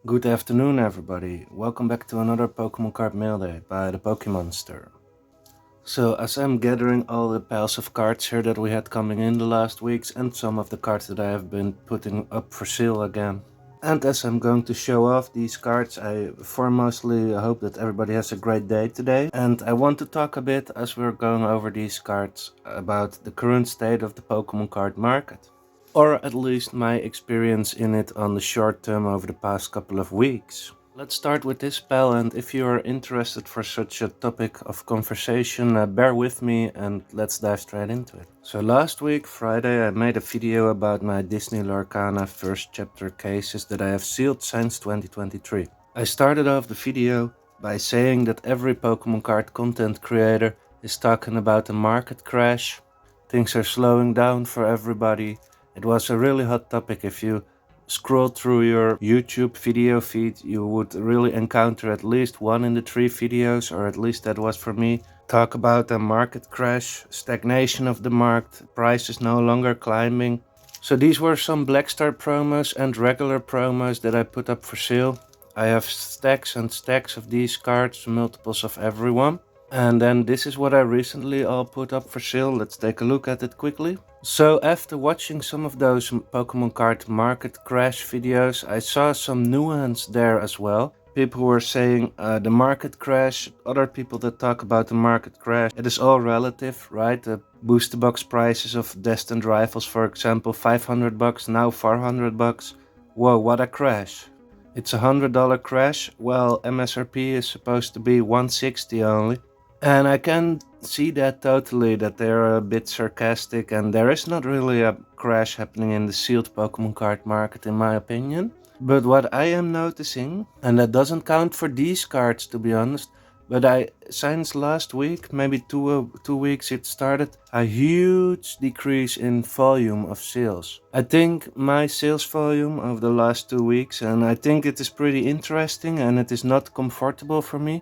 Good afternoon, everybody. Welcome back to another Pokemon Card Mail Day by the Pokemonster. So, as I'm gathering all the piles of cards here that we had coming in the last weeks and some of the cards that I have been putting up for sale again. And as I'm going to show off these cards, I foremostly hope that everybody has a great day today. And I want to talk a bit, as we're going over these cards, about the current state of the Pokemon card market. Or at least my experience in it on the short term over the past couple of weeks. Let's start with this pal, and if you are interested for such a topic of conversation, bear with me and let's dive straight into it. So last week, Friday, I made a video about my Disney Lorcana first chapter cases that I have sealed since 2023. I started off the video by saying that every Pokemon card content creator is talking about a market crash. Things are slowing down for everybody. It was a really hot topic. If you scroll through your YouTube video feed, you would really encounter at least one in the three videos, or at least that was for me, talk about a market crash, stagnation of the market, prices no longer climbing. So these were some Blackstar promos and regular promos that I put up for sale. I have stacks and stacks of these cards, multiples of everyone. And then this is what I recently all put up for sale. Let's take a look at it quickly. So after watching some of those Pokemon card market crash videos, I saw some nuance there as well. People were saying the market crash, other people that talk about the market crash, it is all relative, right? The booster box prices of Destined Rivals, for example, $500, now $400. Whoa, what a crash. It's $100 crash, well MSRP is supposed to be $160 only. And I can see that totally, that they're a bit sarcastic, and there is not really a crash happening in the sealed Pokemon card market in my opinion. But what I am noticing, and that doesn't count for these cards to be honest, but since last week, maybe two weeks, it started a huge decrease in volume of sales. I think my sales volume over the last 2 weeks, and I think it is pretty interesting and it is not comfortable for me,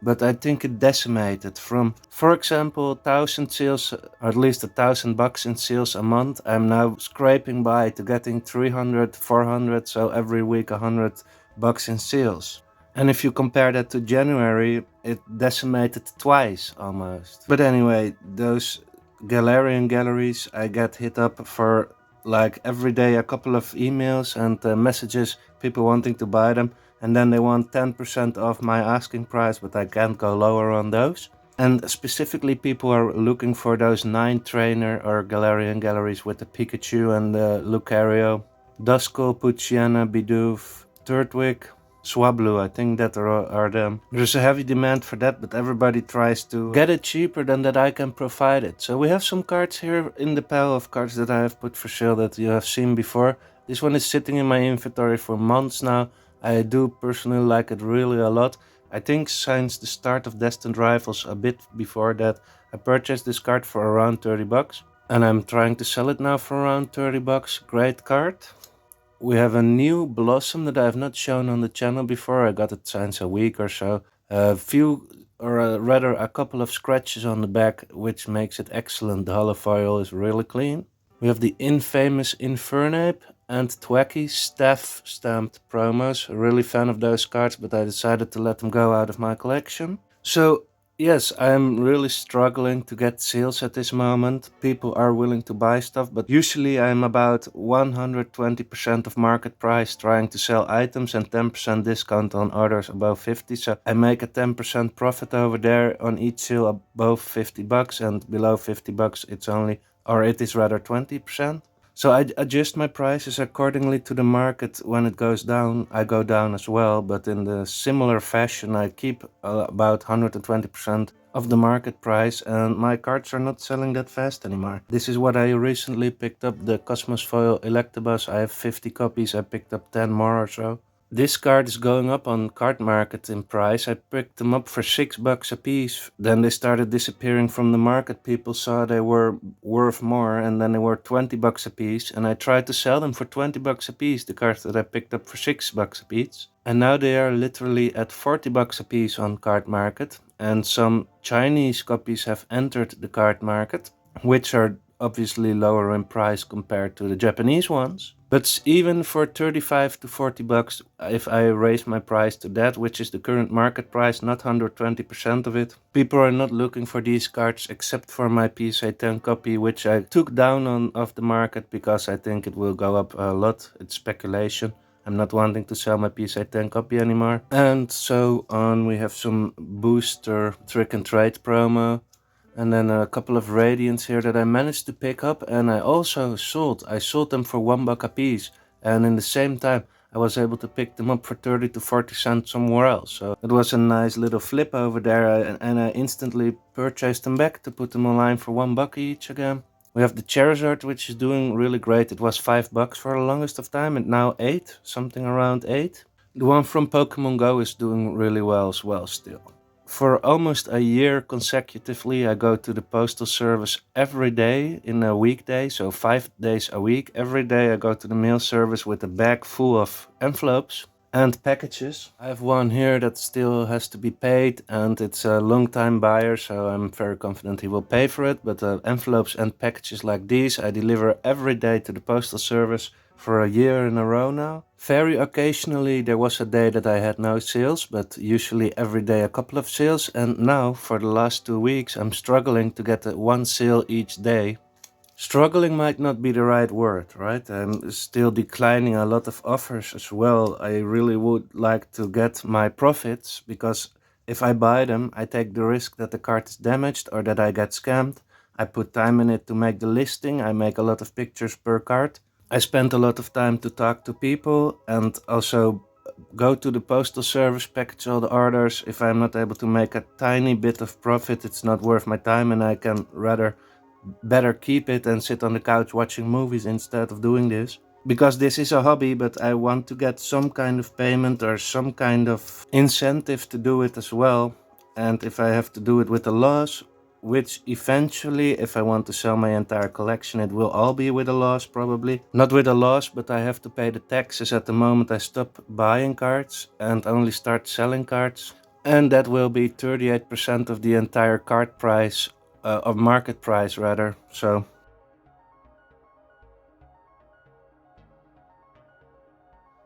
but I think it decimated from, for example, 1,000 sales, or at least $1,000 in sales a month. I'm now scraping by to getting 300, 400, so every week $100 in sales. And if you compare that to January, it decimated twice almost. But anyway, those Galarian galleries, I get hit up for like every day a couple of emails and messages, people wanting to buy them, and then they want 10% off my asking price, but I can't go lower on those. And specifically, people are looking for those 9 trainer or Galarian galleries with the Pikachu and the Lucario, Duskull, Poochyena, Bidoof, Turtwig, Swablu, I think that are them. There's a heavy demand for that, but everybody tries to get it cheaper than that I can provide it. So we have some cards here in the pile of cards that I have put for sale that you have seen before. This one is sitting in my inventory for months now. I do personally like it really a lot. I think since the start of Destined Rivals, a bit before that, I purchased this card for around $30. And I'm trying to sell it now for around $30. Great card. We have a new Blossom that I have not shown on the channel before. I got it since a week or so. A few, or rather a couple of scratches on the back, which makes it excellent. The holofoil is really clean. We have the infamous Infernape and Thwacky staff stamped promos. Really fan of those cards, but I decided to let them go out of my collection. So yes, I'm really struggling to get sales at this moment. People are willing to buy stuff, but usually I'm about 120% of market price trying to sell items and 10% discount on orders above 50. So I make a 10% profit over there on each sale above $50, and below $50 it's only, or it is rather 20%. So I adjust my prices accordingly to the market. When it goes down, I go down as well, but in the similar fashion, I keep about 120% of the market price, and my cards are not selling that fast anymore. This is what I recently picked up, the Cosmos Foil Electabuzz. I have 50 copies, I picked up 10 more or so. This card is going up on Card Market in price. I picked them up for $6 a piece. Then they started disappearing from the market. People saw they were worth more, and then they were $20 a piece. And I tried to sell them for $20 a piece, the cards that I picked up for $6 a piece. And now they are literally at $40 a piece on Card Market. And some Chinese copies have entered the Card Market, which are obviously lower in price compared to the Japanese ones. But even for 35 to 40 bucks, if I raise my price to that, which is the current market price, not 120% of it, people are not looking for these cards except for my PSA 10 copy, which I took down on off the market because I think it will go up a lot. It's speculation. I'm not wanting to sell my PSA 10 copy anymore. And so on, we have some booster trick and trade promo. And then a couple of radiants here that I managed to pick up, and I also sold. I sold them for $1 a piece, and in the same time I was able to pick them up for 30 to 40 cents somewhere else. So it was a nice little flip over there, and I instantly purchased them back to put them online for $1 each again. We have the Charizard, which is doing really great. It was $5 for the longest of time, and now 8, something around 8. The one from Pokemon Go is doing really well as well still. For almost a year consecutively, I go to the postal service every day in a weekday, so 5 days a week. Every day I go to the mail service with a bag full of envelopes and packages. I have one here that still has to be paid, and it's a long time buyer, so I'm very confident he will pay for it. But envelopes and packages like these I deliver every day to the postal service for a year in a row now. Very occasionally there was a day that I had no sales, but usually every day a couple of sales, and now for the last 2 weeks I'm struggling to get one sale each day. Struggling might not be the right word, right? I'm still declining a lot of offers as well. I really would like to get my profits, because if I buy them, I take the risk that the card is damaged or that I get scammed. I put time in it to make the listing. I make a lot of pictures per card. I spend a lot of time to talk to people and also go to the postal service, package all the orders. If I'm not able to make a tiny bit of profit, it's not worth my time, and I can rather better keep it and sit on the couch watching movies instead of doing this. Because this is a hobby, but I want to get some kind of payment or some kind of incentive to do it as well. And if I have to do it with a loss, which eventually, if I want to sell my entire collection, it will all be with a loss probably. Not with a loss, but I have to pay the taxes at the moment I stop buying cards and only start selling cards. And that will be 38% of the entire card price, of market price rather, so.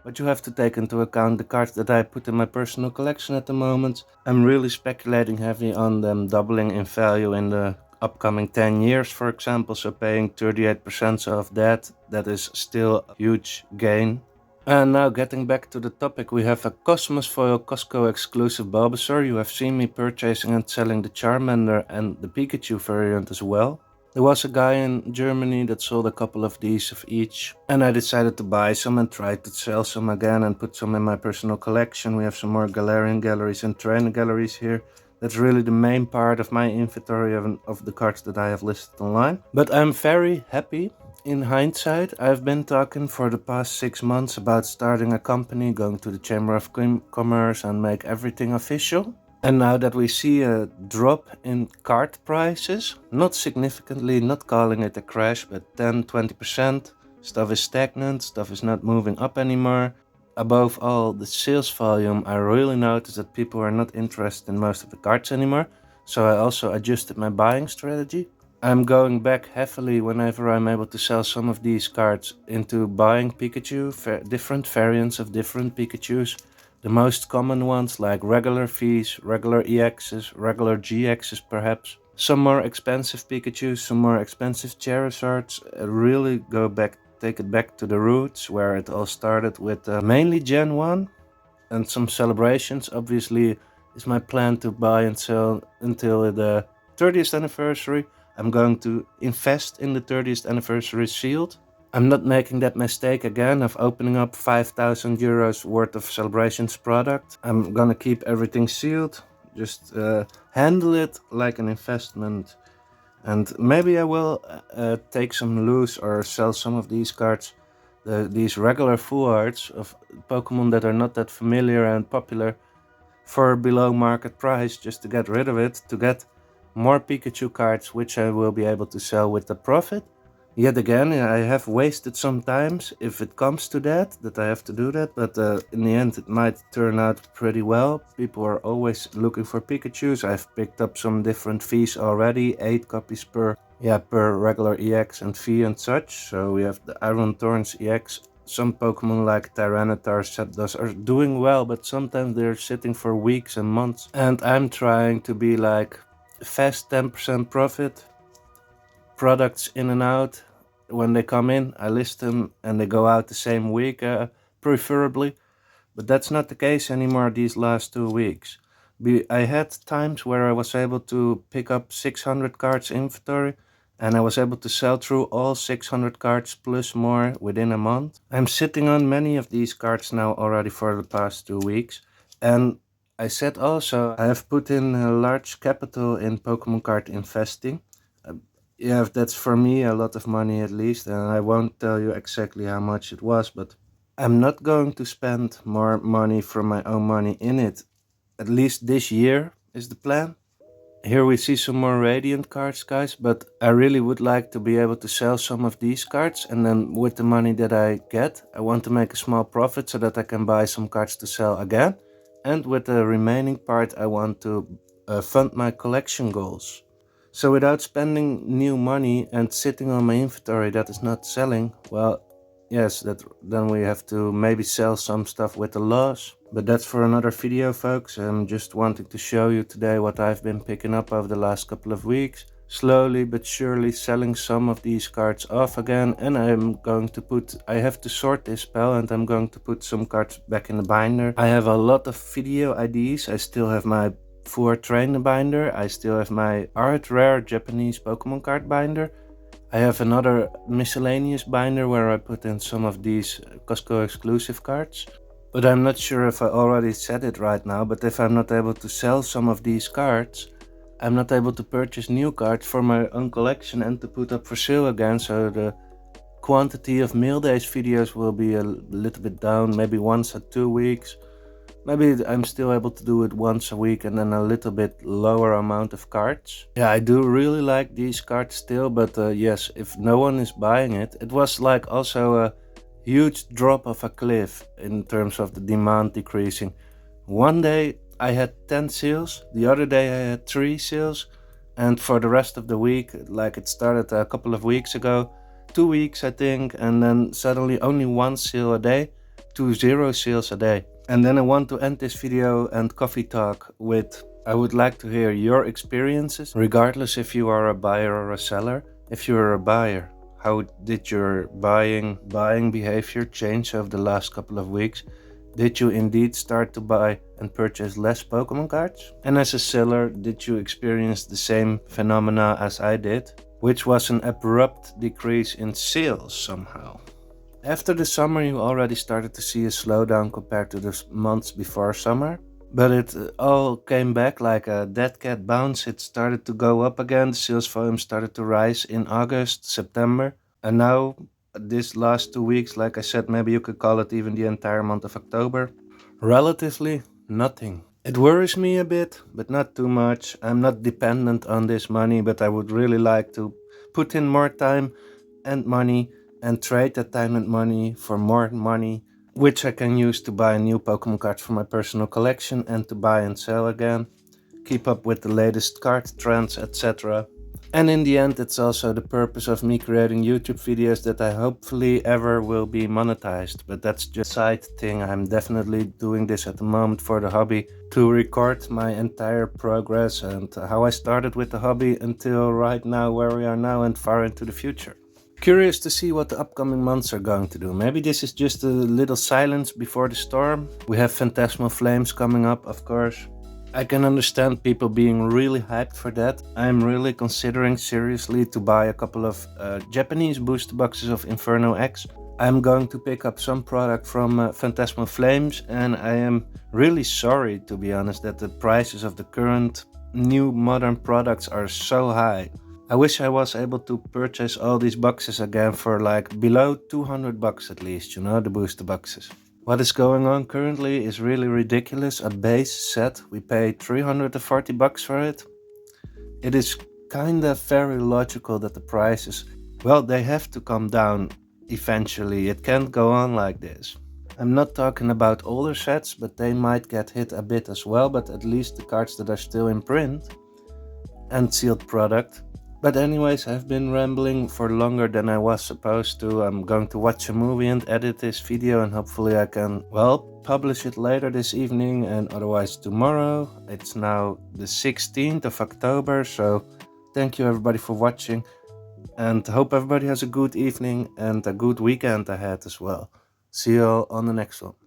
But you have to take into account the cards that I put in my personal collection at the moment. I'm really speculating heavy on them doubling in value in the upcoming 10 years, for example, so paying 38% of that is still a huge gain. And now getting back to the topic, we have a Cosmos Foil Costco exclusive Bulbasaur. You have seen me purchasing and selling the Charmander and the Pikachu variant as well. There was a guy in Germany that sold a couple of these of each, and I decided to buy some and try to sell some again and put some in my personal collection. We have some more Galarian galleries and trainer galleries here. That's really the main part of my inventory of the cards that I have listed online. But I'm very happy. In hindsight, I've been talking for the past 6 months about starting a company, going to the Chamber of Commerce and make everything official. And now that we see a drop in card prices, not significantly, not calling it a crash, but 10-20%, stuff is stagnant, stuff is not moving up anymore. Above all, the sales volume, I really noticed that people are not interested in most of the cards anymore, so I also adjusted my buying strategy. I'm going back heavily whenever I'm able to sell some of these cards into buying Pikachu, different variants of different Pikachus. The most common ones like regular Vs, regular EXs, regular GXs perhaps. Some more expensive Pikachus, some more expensive Charizards. Really go back, take it back to the roots where it all started with mainly Gen 1 and some celebrations. Obviously is my plan to buy and sell until the 30th anniversary. I'm going to invest in the 30th anniversary sealed. I'm not making that mistake again of opening up 5,000 euros worth of celebrations product. I'm gonna keep everything sealed, just handle it like an investment. And maybe I will take some loose or sell some of these cards, these regular full arts of Pokemon that are not that familiar and popular, for below market price, just to get rid of it, to get more Pikachu cards, which I will be able to sell with a profit. Yet again, I have wasted some times if it comes to that I have to do that, but in the end it might turn out pretty well. People are always looking for Pikachus. I've picked up some different Vs already, 8 copies per regular EX and V and such. So we have the Iron Thorns EX some Pokemon like Tyranitar, Zapdos are doing well, but sometimes they're sitting for weeks and months. And I'm trying to be like fast 10% profit, products in and out. When they come in, I list them and they go out the same week, preferably. But that's not the case anymore these last 2 weeks. I had times where I was able to pick up 600 cards inventory and I was able to sell through all 600 cards plus more within a month. I'm sitting on many of these cards now already for the past 2 weeks. And I said also, I have put in a large capital in Pokemon card investing. Yeah, that's for me a lot of money at least, and I won't tell you exactly how much it was, but I'm not going to spend more money from my own money in it. At least this year is the plan. Here we see some more Radiant cards, guys, but I really would like to be able to sell some of these cards, and then with the money that I get, I want to make a small profit so that I can buy some cards to sell again. And with the remaining part, I want to fund my collection goals. So without spending new money and sitting on my inventory that is not selling, well, yes, then we have to maybe sell some stuff with a loss. But that's for another video, folks. I'm just wanting to show you today what I've been picking up over the last couple of weeks. Slowly but surely selling some of these cards off again, and I have to sort this spell and I'm going to put some cards back in the binder. I have a lot of video IDs. I still have my 4 trainer binder. I still have my art rare Japanese Pokemon card binder. I have another miscellaneous binder where I put in some of these Costco exclusive cards. But I'm not sure if I already said it right now, but if I'm not able to sell some of these cards, I'm not able to purchase new cards for my own collection and to put up for sale again, so the quantity of mail days videos will be a little bit down, maybe once or 2 weeks. Maybe I'm still able to do it once a week and then a little bit lower amount of cards. Yeah, I do really like these cards still, but yes, if no one is buying it, it was like also a huge drop of a cliff in terms of the demand decreasing. One day I had 10 sales, the other day I had 3 sales, and for the rest of the week, like it started a couple of weeks ago, 2 weeks I think, and then suddenly only 1 sale a day to 0 sales a day. And then I want to end this video and coffee talk with, I would like to hear your experiences, regardless if you are a buyer or a seller. If you're a buyer, how did your buying behavior change over the last couple of weeks? Did you indeed start to buy and purchase less Pokemon cards? And as a seller, did you experience the same phenomena as I did, which was an abrupt decrease in sales somehow? After the summer, you already started to see a slowdown compared to the months before summer. But it all came back like a dead cat bounce. It started to go up again. The sales volume started to rise in August, September. And now, this last 2 weeks, like I said, maybe you could call it even the entire month of October, relatively nothing. It worries me a bit, but not too much. I'm not dependent on this money, but I would really like to put in more time and money and trade that time and money for more money, which I can use to buy new Pokemon cards for my personal collection and to buy and sell again, keep up with the latest card trends, etc. And in the end, it's also the purpose of me creating YouTube videos that I hopefully ever will be monetized. But that's just a side thing. I'm definitely doing this at the moment for the hobby, to record my entire progress and how I started with the hobby until right now, where we are now and far into the future. Curious to see what the upcoming months are going to do. Maybe this is just a little silence before the storm. We have Phantasmal Flames coming up, of course. I can understand people being really hyped for that. I'm really considering seriously to buy a couple of Japanese booster boxes of Inferno X. I'm going to pick up some product from Phantasmal Flames, and I am really sorry, to be honest, that the prices of the current new modern products are so high. I wish I was able to purchase all these boxes again for like below 200 bucks at least, you know, the booster boxes. What is going on currently is really ridiculous. A base set, we pay 340 bucks for it. It is kinda very logical that the prices, well, they have to come down eventually. It can't go on like this. I'm not talking about older sets, but they might get hit a bit as well, but at least the cards that are still in print and sealed product, But anyways, I've been rambling for longer than I was supposed to. I'm going to watch a movie and edit this video, and hopefully I can, well, publish it later this evening and otherwise tomorrow. It's now the 16th of October, so thank you everybody for watching, and hope everybody has a good evening and a good weekend ahead as well. See you all on the next one.